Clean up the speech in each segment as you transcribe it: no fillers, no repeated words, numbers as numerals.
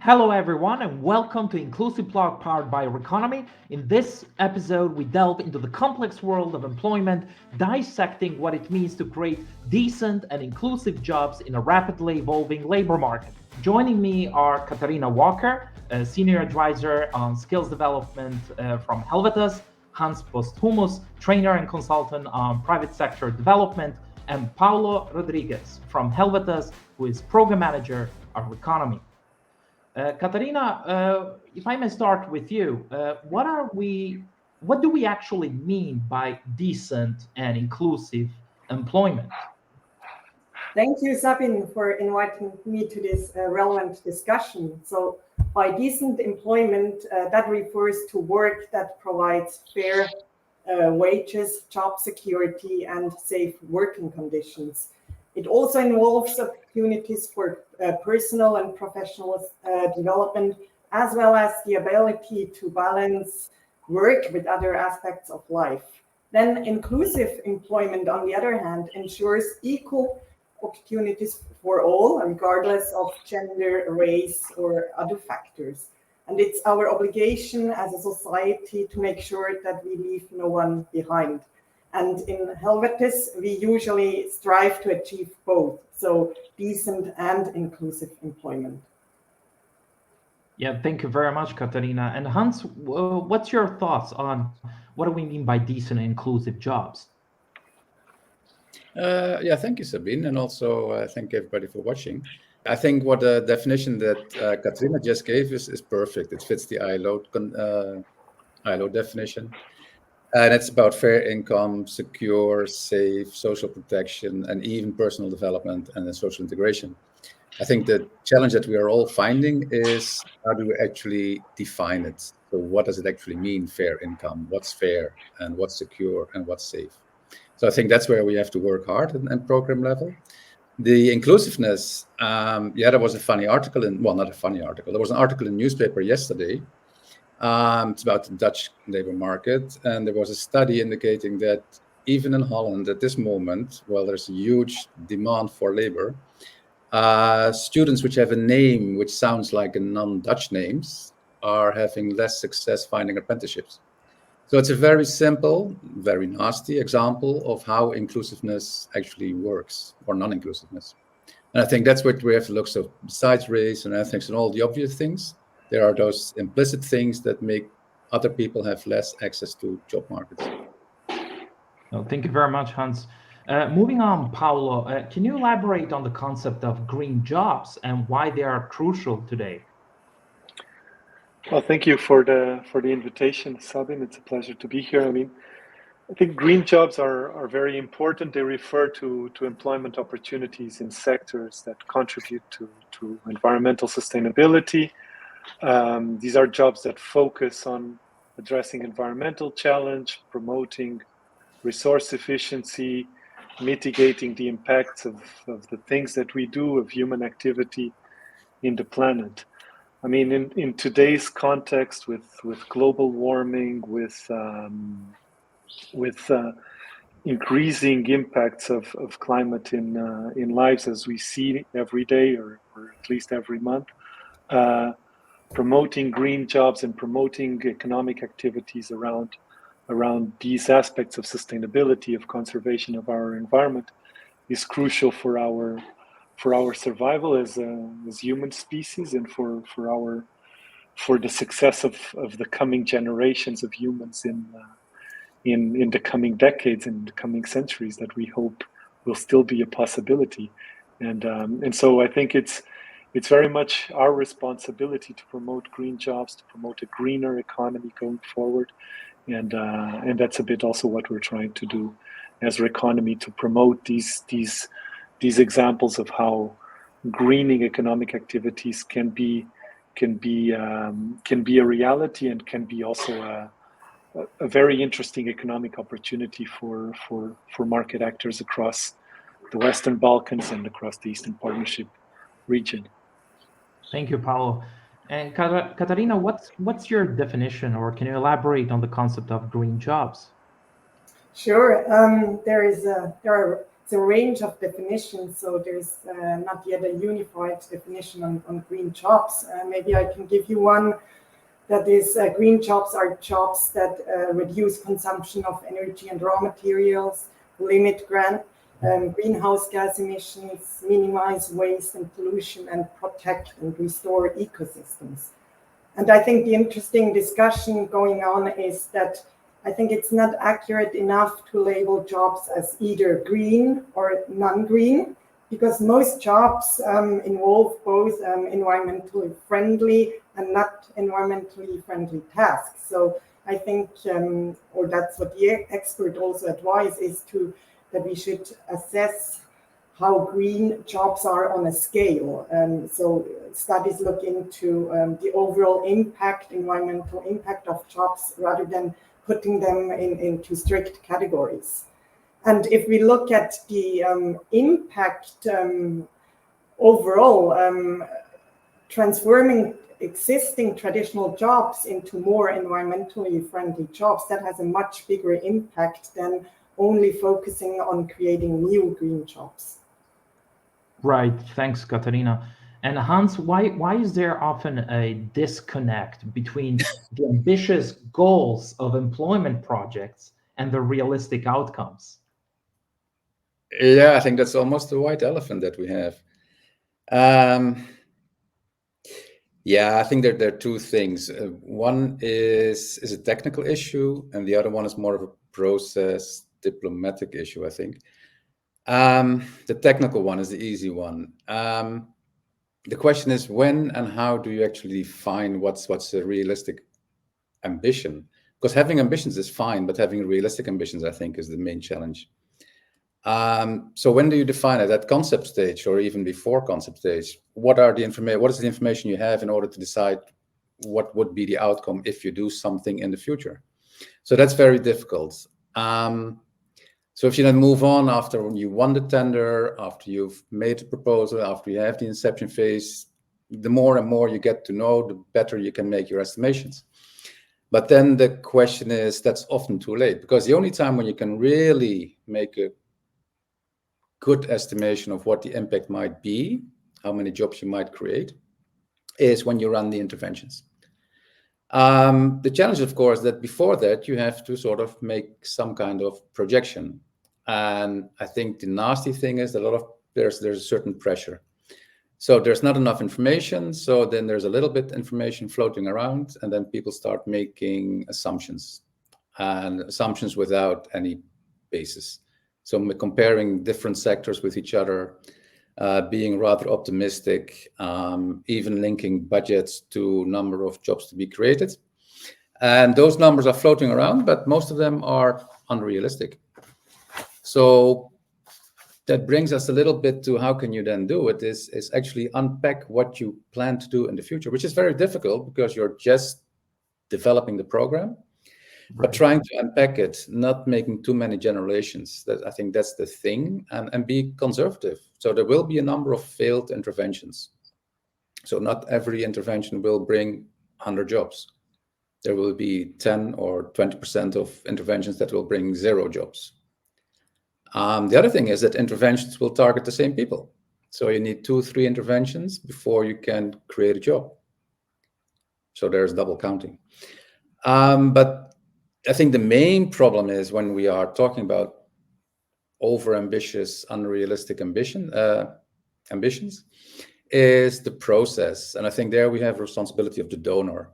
Hello, everyone, and welcome to Inclusive Blog powered by RECONOMY. In this episode, we delve into the complex world of employment, dissecting what it means to create decent and inclusive jobs in a rapidly evolving labor market. Joining me are Katharina Walker, a senior advisor on skills development from Helvetas, Hans Posthumus, trainer and consultant on private sector development, and Paulo Rodrigues from Helvetas, who is program manager of RECONOMY. Katharina, if I may start with you, what do we actually mean by decent and inclusive employment? Thank you, Sabine, for inviting me to this relevant discussion. So by decent employment, that refers to work that provides fair wages, job security, and safe working conditions. It also involves opportunities for personal and professional development, as well as the ability to balance work with other aspects of life. Then inclusive employment, on the other hand, ensures equal opportunities for all, regardless of gender, race, or other factors. And it's our obligation as a society to make sure that we leave no one behind. And in Helvetas, we usually strive to achieve both, so decent and inclusive employment. Yeah, thank you very much, Katharina. And Hans, what's your thoughts on what do we mean by decent and inclusive jobs? Thank you, Sabine, and also thank everybody for watching. I think what the definition that Katharina just gave is perfect. It fits the ILO definition. And it's about fair income, secure, safe, social protection, and even personal development and social integration. I think the challenge that we are all finding is how do we actually define it? So what does it actually mean, fair income? What's fair and what's secure and what's safe? So I think that's where we have to work hard at program level. The inclusiveness, there was a funny article not a funny article. There was an article in the newspaper yesterday. It's about the Dutch labor market, and there was a study indicating that even in Holland at this moment, while there's a huge demand for labor, students which have a name which sounds like a non-Dutch names are having less success finding apprenticeships. So it's a very simple, very nasty example of how inclusiveness actually works, or non-inclusiveness. And I think that's what we have to look. So besides race and ethics and all the obvious things, there are those implicit things that make other people have less access to job markets. Well, thank you very much, Hans. Moving on, Paulo, can you elaborate on the concept of green jobs and why they are crucial today? Well, thank you for the invitation, Sabine. It's a pleasure to be here. I think green jobs are very important. They refer to employment opportunities in sectors that contribute to environmental sustainability. These are jobs that focus on addressing environmental challenge, promoting resource efficiency, mitigating the impacts of the things that we do, of human activity in the planet. In today's context with global warming, with increasing impacts of climate in lives as we see every day or at least every month, promoting green jobs and promoting economic activities around these aspects of sustainability, of conservation of our environment, is crucial for our survival as human species and for the success of the coming generations of humans in the coming decades and the coming centuries that we hope will still be a possibility. And so I think it's very much our responsibility to promote green jobs, to promote a greener economy going forward. And that's a bit also what we're trying to do as RECONOMY, to promote these examples of how greening economic activities can be a reality and can be also a very interesting economic opportunity for market actors across the Western Balkans and across the Eastern Partnership region. Thank you, Paulo. And Katharina, what's your definition, or can you elaborate on the concept of green jobs? Sure. There are it's a range of definitions, so there's not yet a unified definition on green jobs. Maybe I can give you one. That is, green jobs are jobs that reduce consumption of energy and raw materials, limit greenhouse gas emissions, minimize waste and pollution, and protect and restore ecosystems. And I think the interesting discussion going on is that I think it's not accurate enough to label jobs as either green or non-green, because most jobs involve both environmentally friendly and not environmentally friendly tasks. So I think, or that's what the expert also advised, is that we should assess how green jobs are on a scale. So studies look into the overall impact, environmental impact of jobs, rather than putting them into strict categories. And if we look at the impact overall, transforming existing traditional jobs into more environmentally friendly jobs, that has a much bigger impact than only focusing on creating new green jobs. Right. Thanks, Katharina. And Hans, why is there often a disconnect between the ambitious goals of employment projects and the realistic outcomes? Yeah, I think that's almost the white elephant that we have. Yeah, I think there are two things. One is a technical issue, and the other one is more of a process diplomatic issue, I think. The technical one is the easy one. The question is, when and how do you actually define what's a realistic ambition? Because having ambitions is fine, but having realistic ambitions, I think, is the main challenge. So when do you define it? At concept stage or even before concept stage? What is the information you have in order to decide what would be the outcome if you do something in the future? So that's very difficult. So if you then move on after you won the tender, after you've made a proposal, after you have the inception phase, the more and more you get to know, the better you can make your estimations. But then the question is, that's often too late, because the only time when you can really make a good estimation of what the impact might be, how many jobs you might create, is when you run the interventions. The challenge, of course, that before that you have to sort of make some kind of projection, and I think the nasty thing is that there's a certain pressure. So there's not enough information, so then there's a little bit information floating around, and then people start making assumptions, and assumptions without any basis. So comparing different sectors with each other, being rather optimistic, even linking budgets to number of jobs to be created. And those numbers are floating around, but most of them are unrealistic. So that brings us a little bit to how can you then do it, is actually unpack what you plan to do in the future, which is very difficult because you're just developing the program. But trying to unpack it, not making too many generations, I think that's the thing, and be conservative. So there will be a number of failed interventions. So not every intervention will bring 100 jobs. There will be 10 or 20% of interventions that will bring 0 jobs. The other thing is that interventions will target the same people. So you need 2 or 3 interventions before you can create a job. So there's double counting. But I think the main problem is when we are talking about over-ambitious, unrealistic ambitions, is the process. And I think there we have a responsibility of the donor.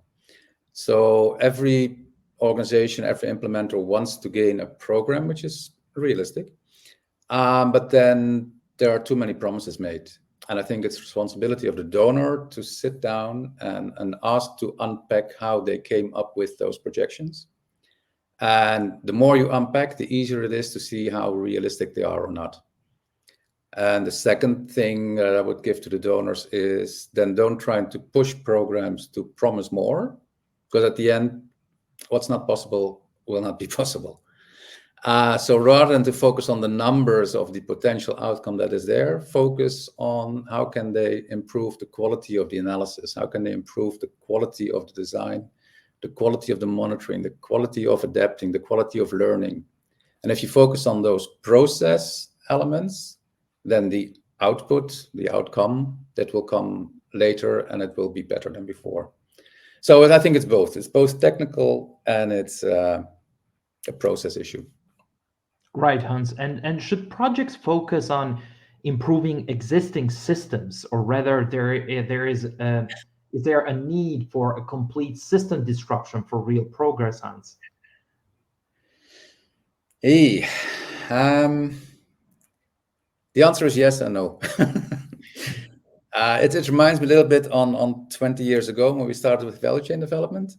So every organization, every implementer wants to gain a program which is realistic. But then there are too many promises made. And I think it's responsibility of the donor to sit down and ask to unpack how they came up with those projections. And the more you unpack, the easier it is to see how realistic they are or not. And the second thing that I would give to the donors is then don't try to push programs to promise more, because at the end, what's not possible will not be possible. So rather than to focus on the numbers of the potential outcome that is there, focus on how can they improve the quality of the analysis, how can they improve the quality of the design, the quality of the monitoring, the quality of adapting, the quality of learning. And if you focus on those process elements, then the output, the outcome, that will come later, and it will be better than before. So I think it's both. It's both technical and it's a process issue. Right, Hans. And should projects focus on improving existing systems, or rather is there a need for a complete system disruption for real progress, Hans? The answer is yes and no. It reminds me a little bit on 20 years ago when we started with value chain development.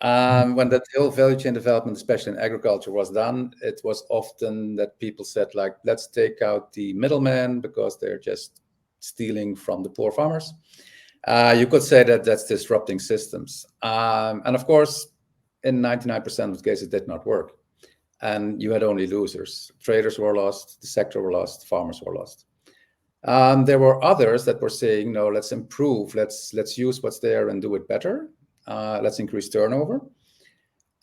When that whole value chain development, especially in agriculture, was done, it was often that people said, like, let's take out the middlemen because they're just stealing from the poor farmers. You could say that that's disrupting systems. And of course, in 99% of cases, it did not work. And you had only losers. Traders were lost, the sector were lost, farmers were lost. There were others that were saying, no, let's improve, let's use what's there and do it better. Let's increase turnover.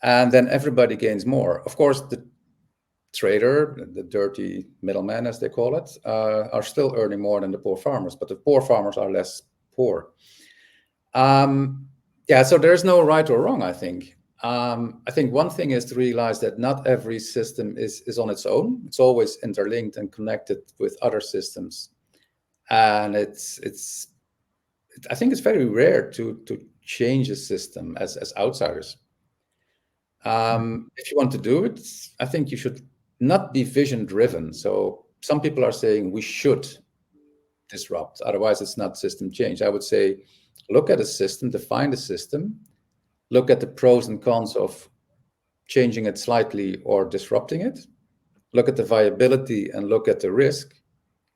And then everybody gains more. Of course, the trader, the dirty middleman, as they call it, are still earning more than the poor farmers, but the poor farmers are less poor. So there's no right or wrong, I think. I think one thing is to realize that not every system is on its own. It's always interlinked and connected with other systems. And I think it's very rare to change a system as outsiders. If you want to do it, I think you should not be vision driven. So some people are saying we should disrupt, otherwise it's not system change. I would say, look at a system, define the system, look at the pros and cons of changing it slightly or disrupting it, look at the viability and look at the risk,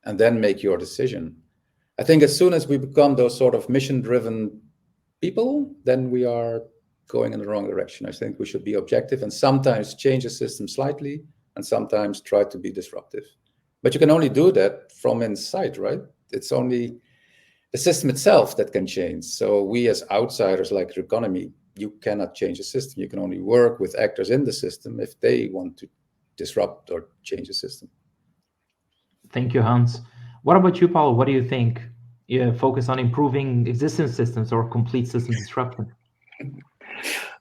and then make your decision. I think as soon as we become those sort of mission-driven people, then we are going in the wrong direction. I think we should be objective and sometimes change a system slightly and sometimes try to be disruptive. But you can only do that from inside, right? It's only the system itself that can change. So we as outsiders, like RECONOMY, you cannot change a system. You can only work with actors in the system if they want to disrupt or change the system. Thank you, Hans. What about you, Paulo? What do you think? You focus on improving existing systems or complete system disruption?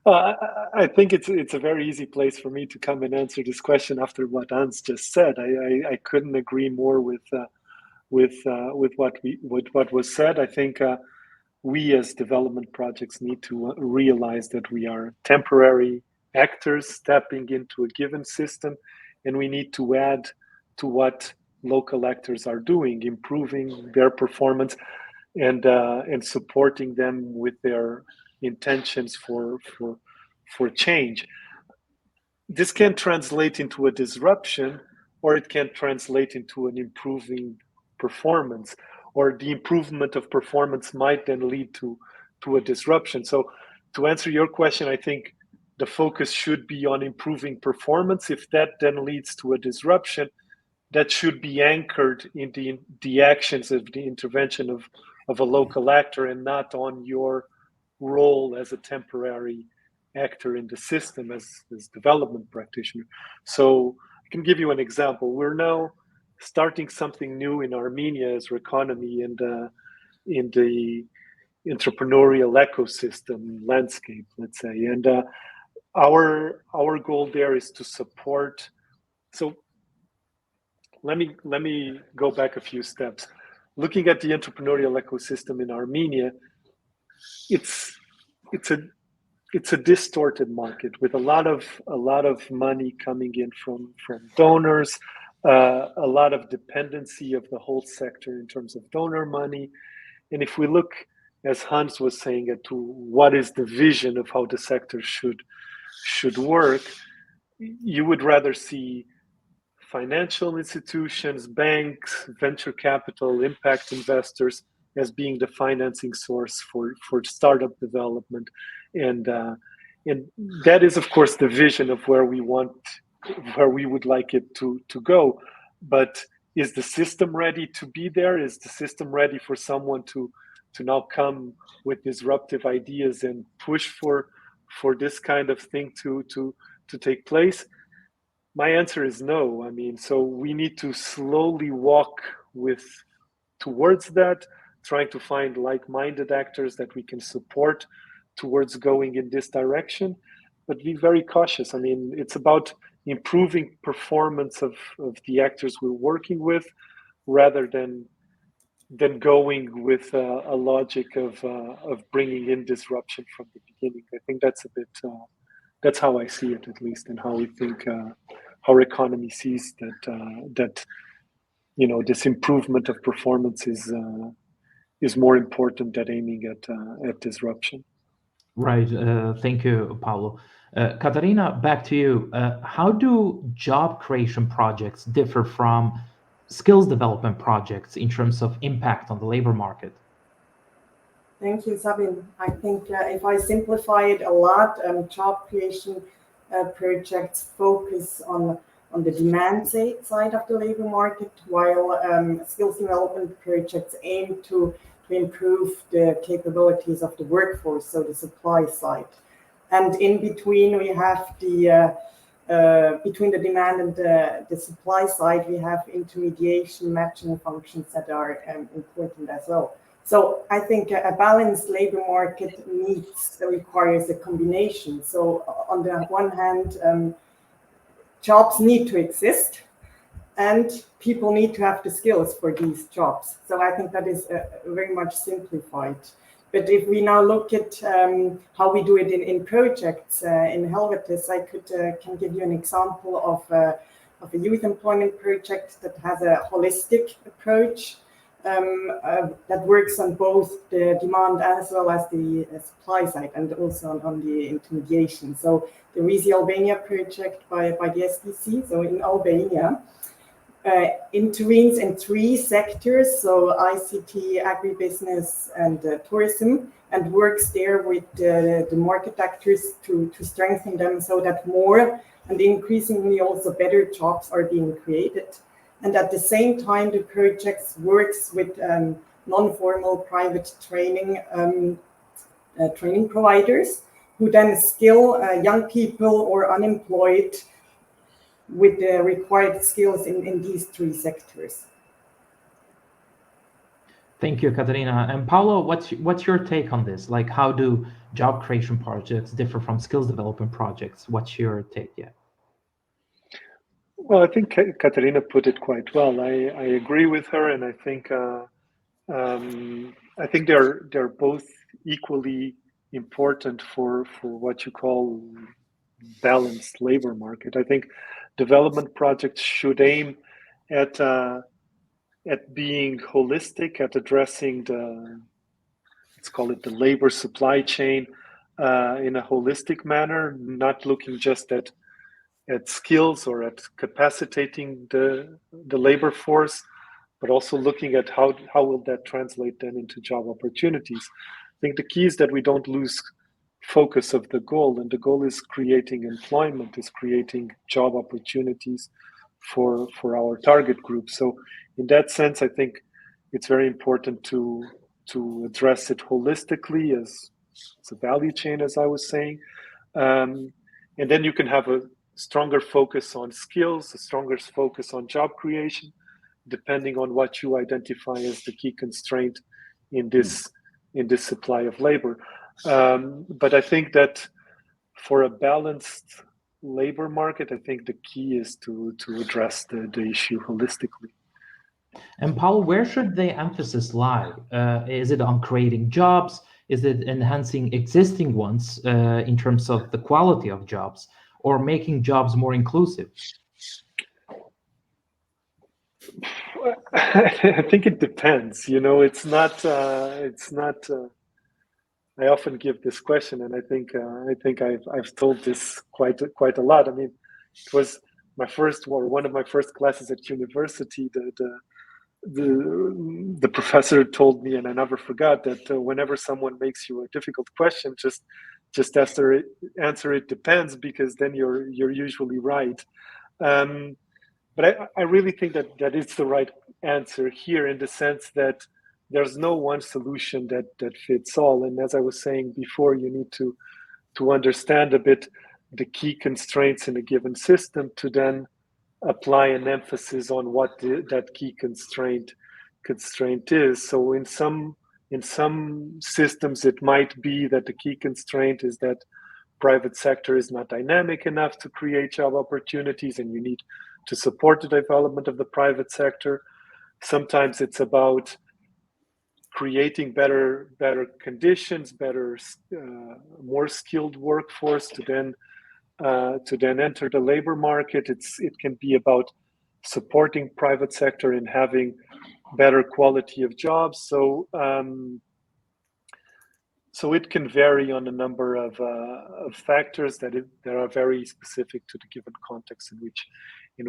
I think it's a very easy place for me to come and answer this question after what Hans just said. I couldn't agree more with what was said. I think we as development projects need to realize that we are temporary actors stepping into a given system, and we need to add to what local actors are doing, improving their performance and supporting them with their intentions for change. This can translate into a disruption, or it can translate into an improving performance, or the improvement of performance might then lead to a disruption. So to answer your question, I think the focus should be on improving performance. If that then leads to a disruption, that should be anchored in the actions of the intervention of a local actor and not on your role as a temporary actor in the system as development practitioner. So I can give you an example. We're now starting something new in Armenia as RECONOMY and in the entrepreneurial ecosystem landscape, let's say. And our goal there is to support. So let me go back a few steps. Looking at the entrepreneurial ecosystem in Armenia, it's a distorted market with a lot of money coming in from donors, a lot of dependency of the whole sector in terms of donor money. And if we look, as Hans was saying, to what is the vision of how the sector should work, you would rather see financial institutions, banks, venture capital, impact investors as being the financing source for startup development. And that is, of course, the vision of where we would like it to go. But is the system ready to be there? Is the system ready for someone to now come with disruptive ideas and push for this kind of thing to take place? my answer is no. I mean, so we need to slowly walk towards that, trying to find like-minded actors that we can support towards going in this direction, but be very cautious. I mean, it's about improving performance of the actors we're working with, rather than going with a logic of bringing in disruption from the beginning. I think that's a bit that's how I see it, at least, and how we think how RECONOMY sees that this improvement of performance is more important than aiming at disruption. Right. Thank you, Paulo. Katharina, back to you. How do job creation projects differ from skills development projects in terms of impact on the labor market? Thank you, Sabine. I think if I simplify it a lot, job creation projects focus on the demand side of the labor market, while skills development projects aim to improve the capabilities of the workforce, so the supply side. And in between, we have between the demand and the supply side, we have intermediation matching functions that are important as well. So I think a balanced labor market requires a combination. So on the one hand, jobs need to exist, and people need to have the skills for these jobs. So I think that is very much simplified. But if we now look at how we do it in projects in Helvetas, I can give you an example of a youth employment project that has a holistic approach that works on both the demand as well as the supply side, and also on the intermediation. So the Easy Albania project by the SDC, so in Albania, intervenes in 3 sectors, so ICT, agribusiness, and tourism, and works there with the market actors to strengthen them so that more and increasingly also better jobs are being created. And at the same time, the project works with non-formal private training providers who then skill young people or unemployed with the required skills in these 3 sectors. Thank you, Katharina. And Paulo, what's your take on this? Like, how do job creation projects differ from skills development projects? What's your take? Yeah. Well, I think Katharina put it quite well. I agree with her, and I think they're both equally important for what you call balanced labor market. I think development projects should aim at being holistic, at addressing let's call it the labor supply chain in a holistic manner, not looking just at skills or at capacitating the labor force, but also looking at how will that translate then into job opportunities. I think the key is that we don't lose focus of the goal, and the goal is creating employment, is creating job opportunities for our target group. So in that sense, I think it's very important to address it holistically as a value chain, as I was saying, and then you can have a stronger focus on skills, a stronger focus on job creation, depending on what you identify as the key constraint in this supply of labor. But I think that for a balanced labor market, I think the key is to address the issue holistically. And Paulo, where should the emphasis lie? Is it on creating jobs? Is it enhancing existing ones in terms of the quality of jobs, or making jobs more inclusive? I think it depends. It's not. I often give this question, and I think I've told this quite a lot. I mean, it was one of my first classes at university. The professor told me, and I never forgot, that whenever someone makes you a difficult question, just answer it depends, because then you're usually right. But I really think that it's the right answer here, in the sense that there's no one solution that fits all. And as I was saying before, you need to understand a bit the key constraints in a given system to then apply an emphasis on what that key constraint is. So in some systems, it might be that the key constraint is that private sector is not dynamic enough to create job opportunities, and you need to support the development of the private sector. Sometimes it's about creating better conditions, more skilled workforce to then enter the labor market. It can be about supporting private sector and having better quality of jobs. So it can vary on a number of factors that are very specific to the given context in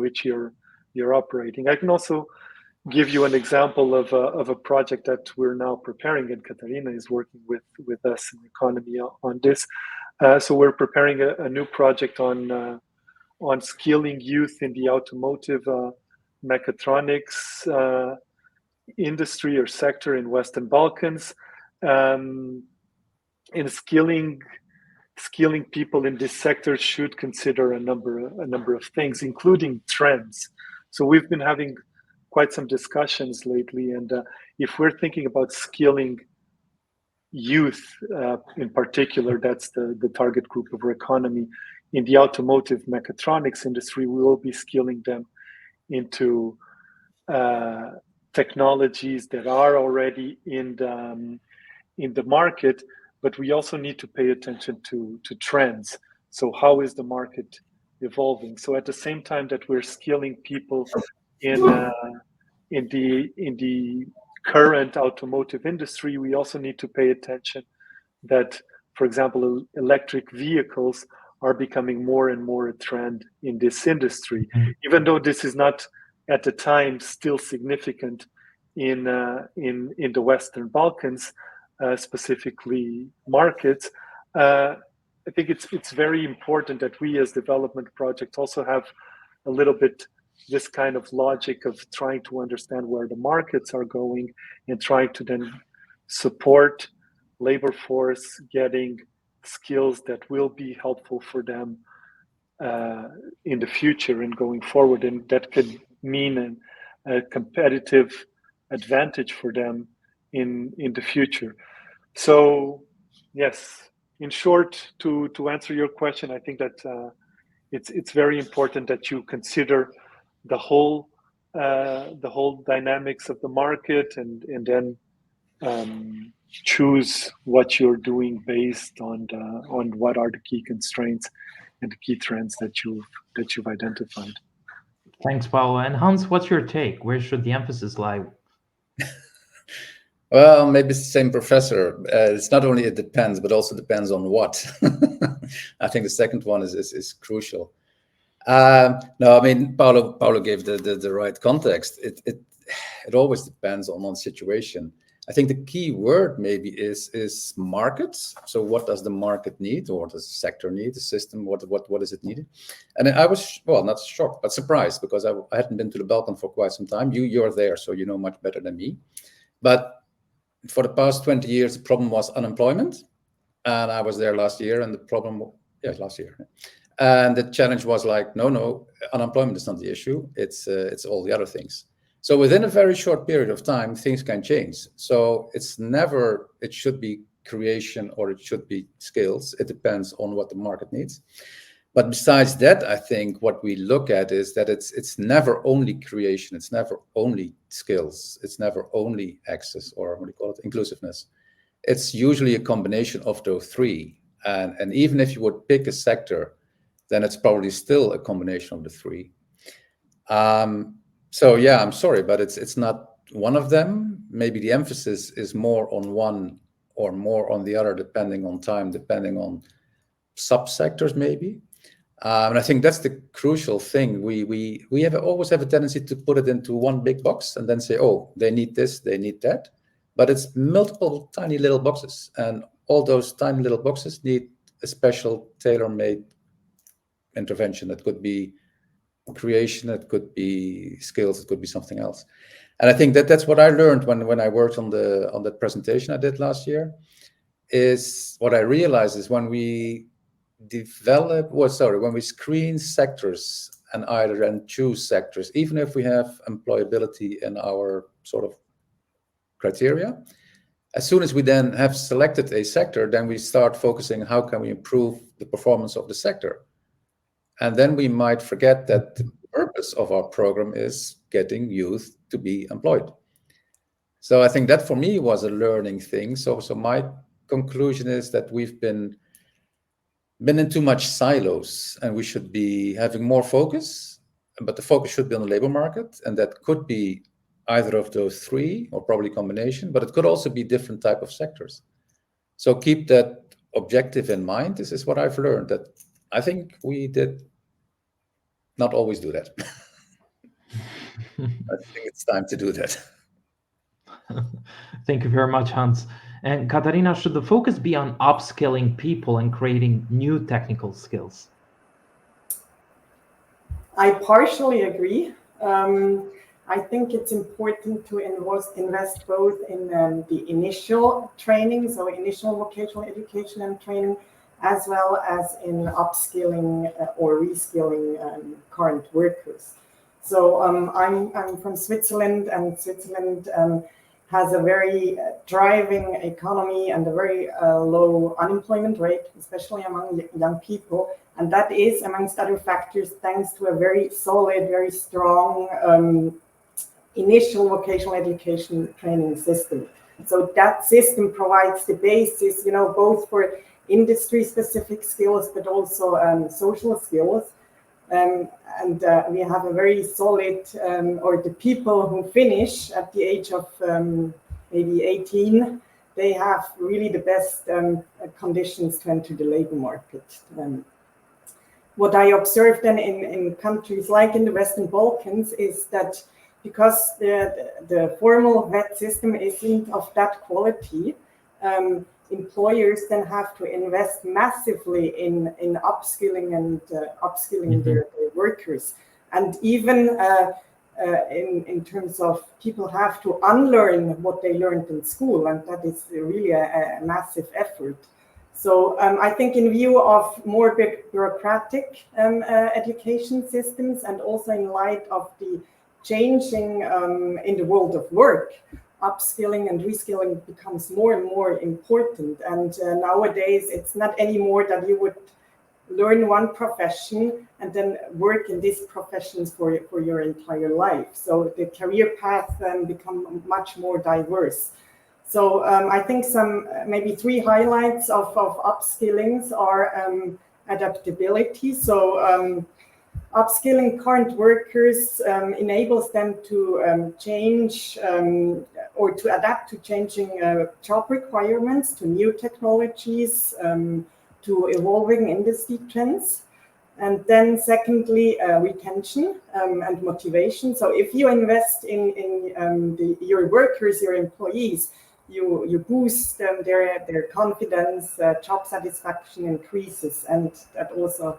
which you're operating. I can also give you an example of a project that we're now preparing, and Katharina is working with us in RECONOMY on this. So we're preparing a new project on skilling youth in the automotive mechatronics industry or sector in Western Balkans. In skilling people in this sector should consider a number of things, including trends. So we've been having quite some discussions lately, and if we're thinking about skilling youth in particular, that's the target group of RECONOMY in the automotive mechatronics industry, we will be skilling them into technologies that are already in the market, but we also need to pay attention to trends. So how is the market evolving? So at the same time that we're skilling people in the current automotive industry, we also need to pay attention that, for example, electric vehicles are becoming more and more a trend in this industry, even though this is not at the time still significant in the Western Balkans, specifically markets. I think it's very important that we as development projects also have a little bit this kind of logic of trying to understand where the markets are going and trying to then support labor force getting skills that will be helpful for them in the future and going forward, and that could mean a competitive advantage for them in the future. So yes, in short, to answer your question, I think that it's very important that you consider the whole dynamics of the market and then choose what you're doing based on what are the key constraints and the key trends that you've identified. Thanks, Paulo. And Hans, what's your take? Where should the emphasis lie? Well, maybe it's the same professor. It's not only it depends, but also depends on what. I think the second one is crucial. No, I mean, Paulo gave the right context. It always depends on the situation. I think the key word maybe is markets. So what does the market need, or does the sector need, the system, what is it needed? And I was, well, not shocked, but surprised, because I hadn't been to the Balkan for quite some time. You're there, so you know much better than me. But for the past 20 years, the problem was unemployment. And I was there last year, and the problem, last year. And the challenge was like, no, unemployment is not the issue. It's all the other things. So within a very short period of time, things can change. So it should be creation or it should be skills. It depends on what the market needs. But besides that, I think what we look at is that it's never only creation. It's never only skills. It's never only access, or what do you call it, inclusiveness. It's usually a combination of those three. And even if you would pick a sector, then it's probably still a combination of the three. So yeah, I'm sorry, but it's not one of them. Maybe the emphasis is more on one or more on the other, depending on time, depending on subsectors maybe. And I think that's the crucial thing. We always have a tendency to put it into one big box and then say, oh, they need this, they need that. But it's multiple tiny little boxes, and all those tiny little boxes need a special tailor-made intervention. That could be creation, it could be skills, it could be something else. And I think that's what I learned when I worked on that presentation I did last year. Is what I realized is when we when we screen sectors and choose sectors, even if we have employability in our sort of criteria, as soon as we then have selected a sector, then we start focusing how can we improve the performance of the sector. And then we might forget that the purpose of our program is getting youth to be employed. So I think that for me was a learning thing. So my conclusion is that we've been in too much silos, and we should be having more focus, but the focus should be on the labor market, and that could be either of those three, or probably combination, but it could also be different type of sectors. So keep that objective in mind. This is what I've learned, that I think we did not always do that. I think it's time to do that. Thank you very much, Hans. And Katharina, should the focus be on upskilling people and creating new technical skills? I partially agree. I think it's important to invest both in the initial training, so initial vocational education and training, as well as in upskilling or reskilling current workers. So I'm from Switzerland, and Switzerland has a very thriving economy and a very low unemployment rate, especially among young people. And that is, amongst other factors, thanks to a very solid, very strong initial vocational education training system. So that system provides the basis, both for industry-specific skills, but also social skills. And we have a very solid, or the people who finish at the age of maybe 18, they have really the best conditions to enter the labor market. What I observed then in countries like in the Western Balkans is that because the formal VET system isn't of that quality, employers then have to invest massively in upskilling and upskilling their workers. And even in terms of people have to unlearn what they learned in school, and that is really a massive effort. So I think in view of more bureaucratic education systems, and also in light of the changing in the world of work, upskilling and reskilling becomes more and more important. And nowadays, it's not anymore that you would learn one profession and then work in these professions for your entire life. So the career path become much more diverse. So I think maybe three highlights of upskillings are adaptability. So upskilling current workers enables them to change or to adapt to changing job requirements, to new technologies, to evolving industry trends. And then secondly, retention and motivation. So if you invest in your workers, your employees, you boost their confidence, job satisfaction increases, and that also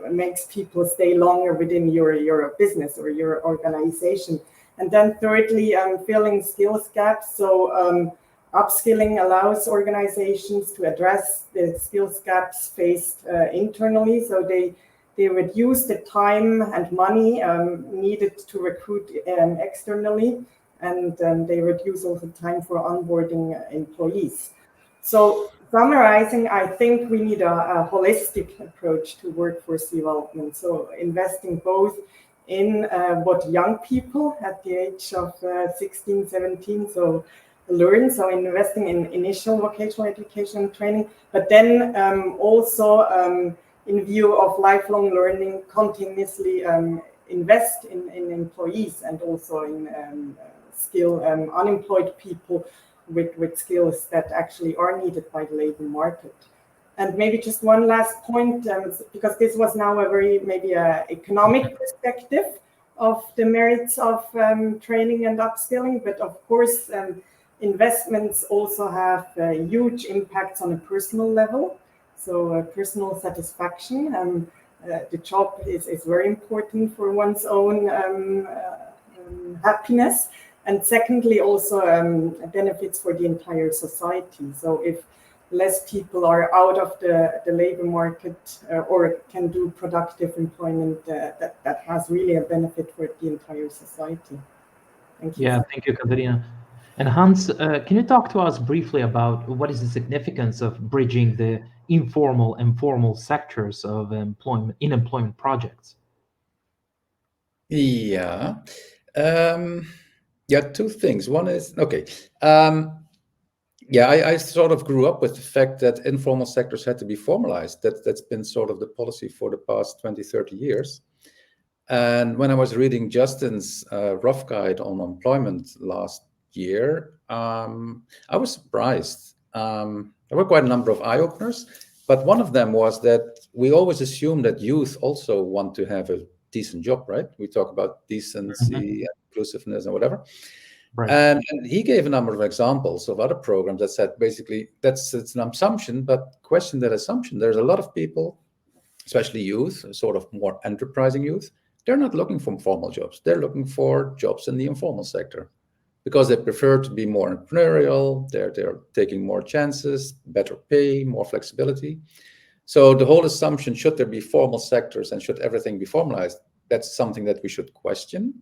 makes people stay longer within your business or your organization. And then thirdly, filling skills gaps. So upskilling allows organizations to address the skills gaps faced internally. So they reduce the time and money needed to recruit externally, and they reduce also time for onboarding employees. So summarizing, I think we need a holistic approach to workforce development. So investing both in what young people at the age of 16, 17, so learn, so investing in initial vocational education and training, but then also in view of lifelong learning, continuously invest in employees and also in unemployed people with skills that actually are needed by the labor market. And maybe just one last point, because this was now a very maybe economic perspective of the merits of training and upskilling, but of course investments also have huge impacts on a personal level. So personal satisfaction, the job is very important for one's own happiness. And secondly, also benefits for the entire society. So if less people are out of the labor market or can do productive employment that has really a benefit for the entire society. Thank you. Yeah, thank you, Katharina. And Hans, can you talk to us briefly about what is the significance of bridging the informal and formal sectors of employment in employment projects? Yeah. Yeah, two things. One is, okay. Yeah, I sort of grew up with the fact that informal sectors had to be formalized. That's been sort of the policy for the past 20, 30 years. And when I was reading Justin's rough guide on employment last year, I was surprised. There were quite a number of eye-openers, but one of them was that we always assume that youth also want to have a decent job, right? We talk about decency, inclusiveness, and whatever. Right. And he gave a number of examples of other programs that said basically it's an assumption, but question that assumption. There's a lot of people, especially youth, sort of more enterprising youth, they're not looking for formal jobs. They're looking for jobs in the informal sector because they prefer to be more entrepreneurial. They're taking more chances, better pay, more flexibility. So the whole assumption, should there be formal sectors and should everything be formalized, that's something that we should question.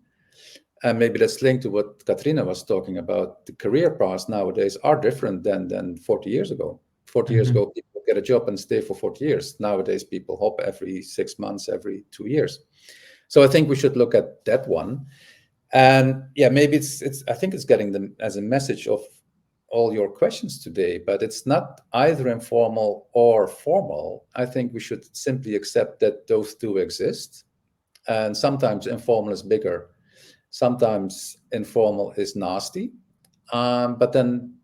And maybe that's linked to what Katharina was talking about. The career paths nowadays are different than 40 years ago. 40 years ago, people get a job and stay for 40 years. Nowadays, people hop every 6 months, every 2 years. So I think we should look at that one. And yeah, maybe I think it's getting them as a message of all your questions today, but it's not either informal or formal. I think we should simply accept that those two exist. And sometimes informal is bigger. Sometimes informal is nasty. But then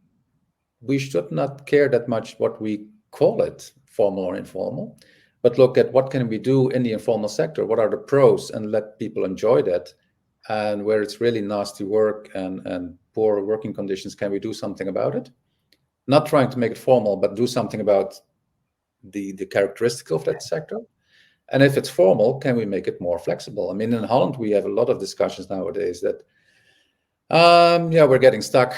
we should not care that much what we call it, formal or informal, but look at what can we do in the informal sector, what are the pros, and let people enjoy that. And where it's really nasty work and poor working conditions, can we do something about it? Not trying to make it formal, but do something about the characteristics of that sector. And if it's formal, can we make it more flexible? I mean, in Holland, we have a lot of discussions nowadays that we're getting stuck.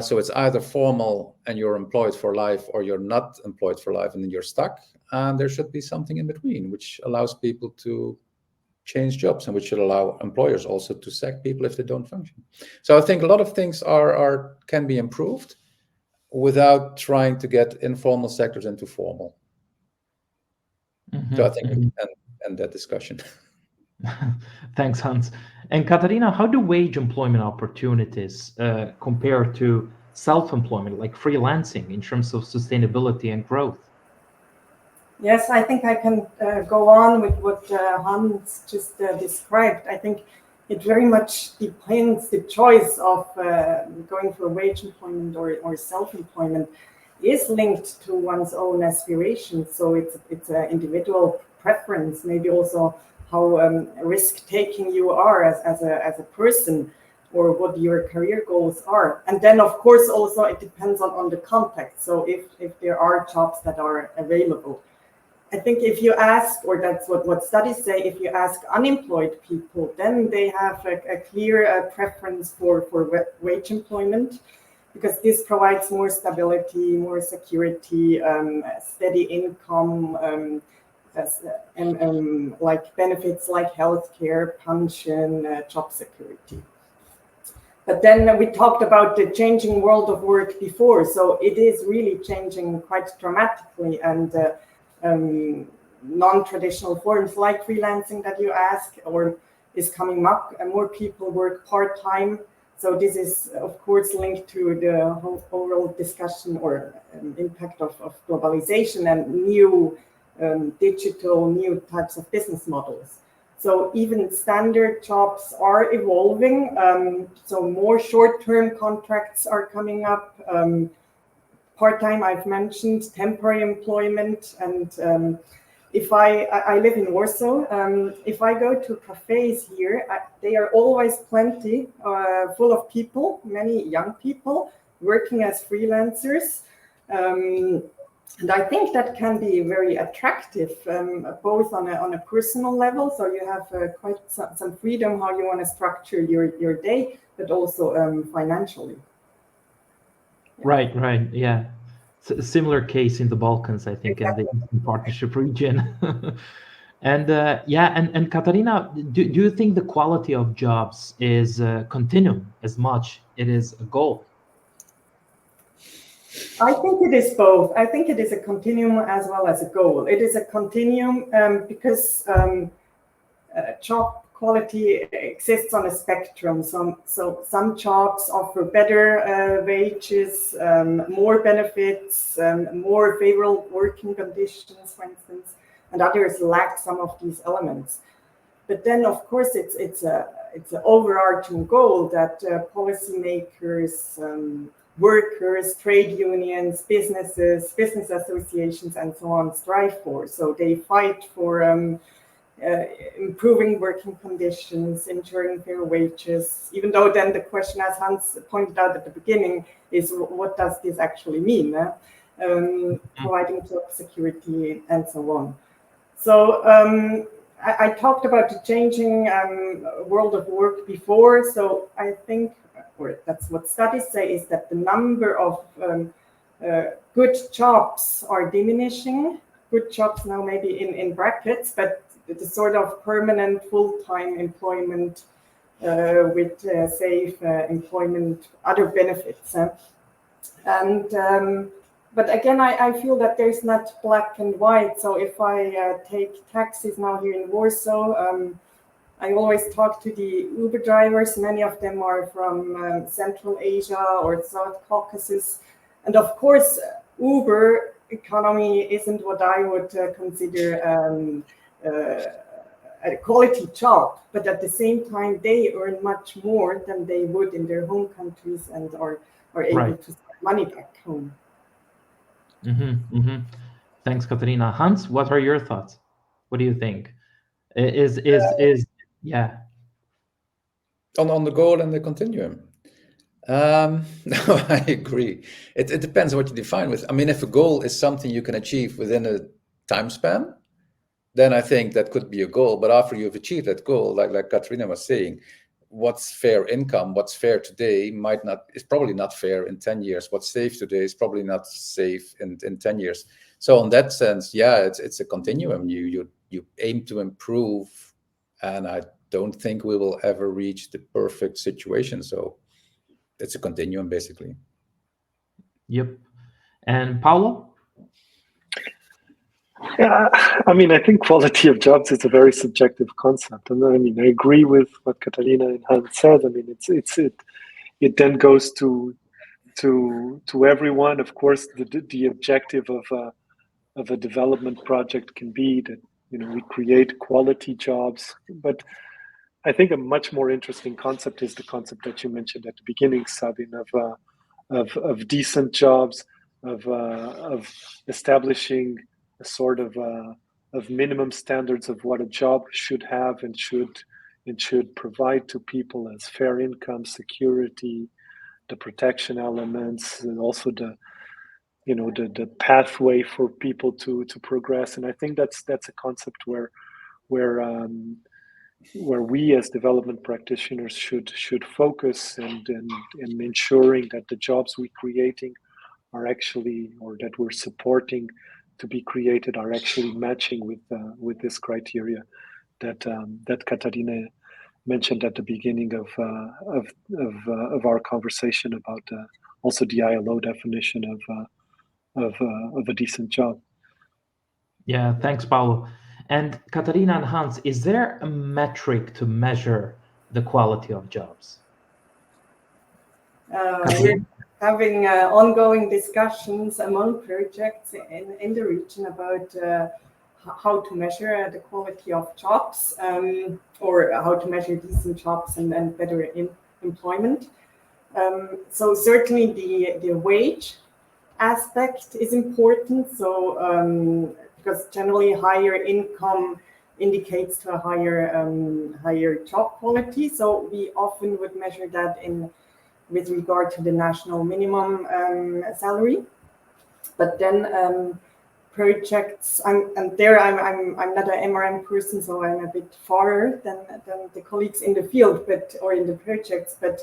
So it's either formal and you're employed for life, or you're not employed for life and then you're stuck. And there should be something in between, which allows people to change jobs and which should allow employers also to sack people if they don't function. So I think a lot of things can be improved without trying to get informal sectors into formal. So I think we can end that discussion. Thanks, Hans. And Katharina, how do wage employment opportunities compare to self-employment, like freelancing, in terms of sustainability and growth? Yes, I think I can go on with what Hans just described. I think it very much depends. The choice of going for wage employment or self-employment is linked to one's own aspirations. So it's an individual preference, maybe also how risk-taking you are as a person, or what your career goals are. And then, of course, also it depends on the context. So if there are jobs that are available. I think if you ask, or that's what studies say, if you ask unemployed people, then they have a clear preference for wage employment, because this provides more stability, more security, steady income, like benefits like healthcare, pension, job security. But then we talked about the changing world of work before, so it is really changing quite dramatically, and non-traditional forms like freelancing that you ask, or is coming up, and more people work part-time. So this is, of course, linked to the whole overall discussion or impact of globalization and new digital, new types of business models. So even standard jobs are evolving. So more short-term contracts are coming up. Part-time, I've mentioned, temporary employment. And if I live in Warsaw, if I go to cafes here, they are always plenty, full of people, many young people working as freelancers. And I think that can be very attractive, both on a personal level. So you have quite some freedom how you want to structure your day, but also financially. Right, yeah. Similar case in the Balkans, I think, Exactly. in the Eastern Partnership region. And and Katharina, do you think the quality of jobs is a continuum as much it is a goal? I think it is both. I think it is a continuum as well as a goal. It is a continuum because job quality exists on a spectrum. So some jobs offer better wages, more benefits, more favorable working conditions, for instance, and others lack some of these elements. But then, of course, it's an overarching goal that policymakers, workers, trade unions, businesses, business associations, and so on strive for. So they fight for improving working conditions, ensuring fair wages, even though then the question, as Hans pointed out at the beginning, is what does this actually mean? Providing job security and so on. So I talked about the changing world of work before. So I think, or that's what studies say, is that the number of good jobs are diminishing. Good jobs now maybe in brackets, but the sort of permanent full-time employment with safe employment, other benefits. But again, I feel that there's not black and white. So if I take taxis now here in Warsaw, I always talk to the Uber drivers. Many of them are from Central Asia or South Caucasus. And of course, Uber economy isn't what I would consider a quality job. But at the same time, they earn much more than they would in their home countries and are able to send money back home. Thanks, Katharina. Hans, what are your thoughts? What do you think? Yeah. On the goal and the continuum. No, I agree. It depends on what you define with. I mean, if a goal is something you can achieve within a time span, then I think that could be a goal. But after you've achieved that goal, like Katharina was saying, what's fair income, what's fair today is probably not fair in 10 years. What's safe today is probably not safe in 10 years. So in that sense, yeah, it's a continuum. You aim to improve, and I don't think we will ever reach the perfect situation. So it's a continuum, basically. Yep. And Paulo? Yeah, I mean, I think quality of jobs is a very subjective concept, and I mean, I agree with what Katharina and Hans said. I mean, it then goes to everyone. Of course, the objective of a development project can be that we create quality jobs, but I think a much more interesting concept is the concept that you mentioned at the beginning, Sabine, of decent jobs, of establishing a sort of minimum standards of what a job should have and should provide to people as fair income, security, the protection elements, and also the pathway for people to progress. And I think that's a concept where we as development practitioners should focus and ensuring that the jobs we're creating are actually, or that we're supporting to be created, are actually matching with this criteria that Katharina mentioned at the beginning of our conversation about also the ILO definition of a decent job. Yeah, thanks, Paulo. And Katharina and Hans, is there a metric to measure the quality of jobs? We're having ongoing discussions among projects in the region about how to measure the quality of jobs, or how to measure decent jobs and better employment. So certainly the wage aspect is important. So because generally higher income indicates to a higher job quality. So we often would measure that with regard to the national minimum salary. But then projects, I'm not an MRM person, so I'm a bit farther than the colleagues in the field, or in the projects. But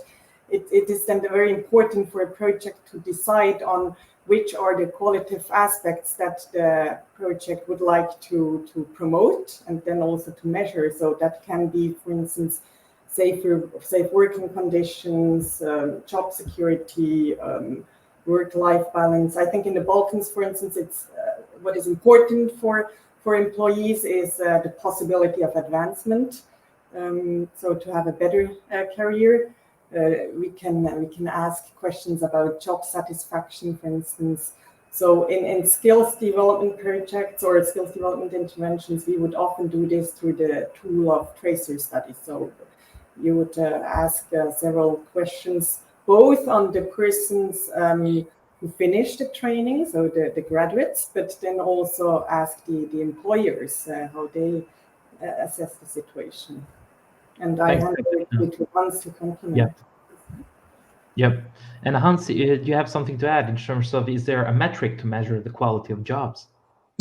it is then very important for a project to decide on which are the qualitative aspects that the project would like to promote and then also to measure. So that can be, for instance, safe working conditions, job security, work-life balance. I think in the Balkans, for instance, it's what is important for employees is the possibility of advancement. So to have a better career. We can ask questions about job satisfaction, for instance. So in skills development projects or skills development interventions, we would often do this through the tool of tracer studies. So you would ask several questions, both on the persons who finish the training, so the graduates, but then also ask the employers how they assess the situation. And I hand over to Hans to compliment. Yep. And Hans, do you have something to add in terms of, is there a metric to measure the quality of jobs?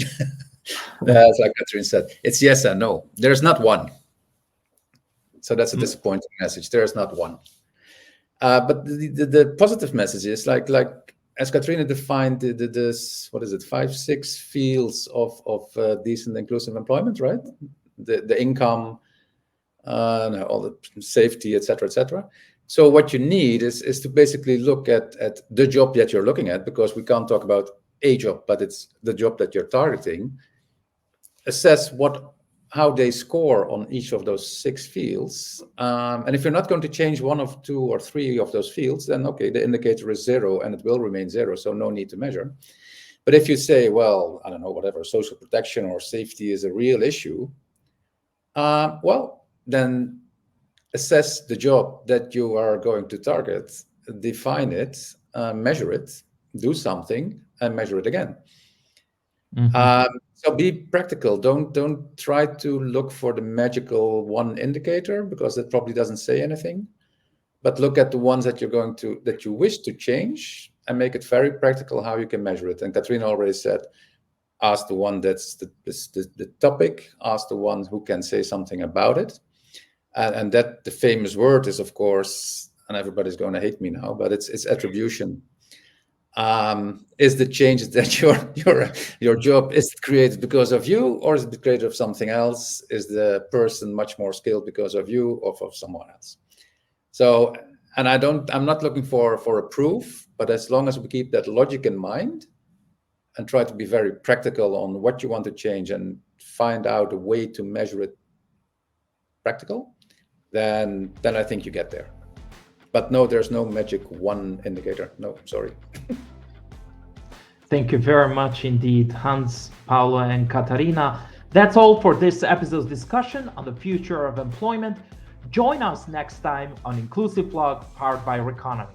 As like Katharina said, it's yes and no. There's not one. So that's a disappointing message. There is not one. But the positive message is like as Katharina defined this, what is it, 5-6 fields of decent inclusive employment, right? The income, all the safety, etc., etc. So what you need is to basically look at the job that you're looking at, because we can't talk about a job, but it's the job that you're targeting. Assess how they score on each of those 6 fields. And if you're not going to change 1 of 2 or 3 of those fields, then okay, the indicator is 0 and it will remain 0, so no need to measure. But if you say, well, I don't know, whatever, social protection or safety is a real issue, well, then assess the job that you are going to target, define it, measure it, do something, and measure it again. So be practical. Don't try to look for the magical one indicator, because it probably doesn't say anything. But look at the ones that you wish to change, and make it very practical how you can measure it. And Katharina already said, ask the one that's the topic, ask the one who can say something about it. And that the famous word is, of course, and everybody's going to hate me now, but it's attribution. Is the change that your job is created because of you, or is it created of something else? Is the person much more skilled because of you or of someone else? So, and I'm not looking for a proof, but as long as we keep that logic in mind and try to be very practical on what you want to change and find out a way to measure it practical, then I think you get there. But no, there's no magic one indicator. No, sorry. Thank you very much indeed, Hans, Paulo, and Katharina. That's all for this episode's discussion on the future of employment. Join us next time on Inclusive Blog, powered by RECONOMY.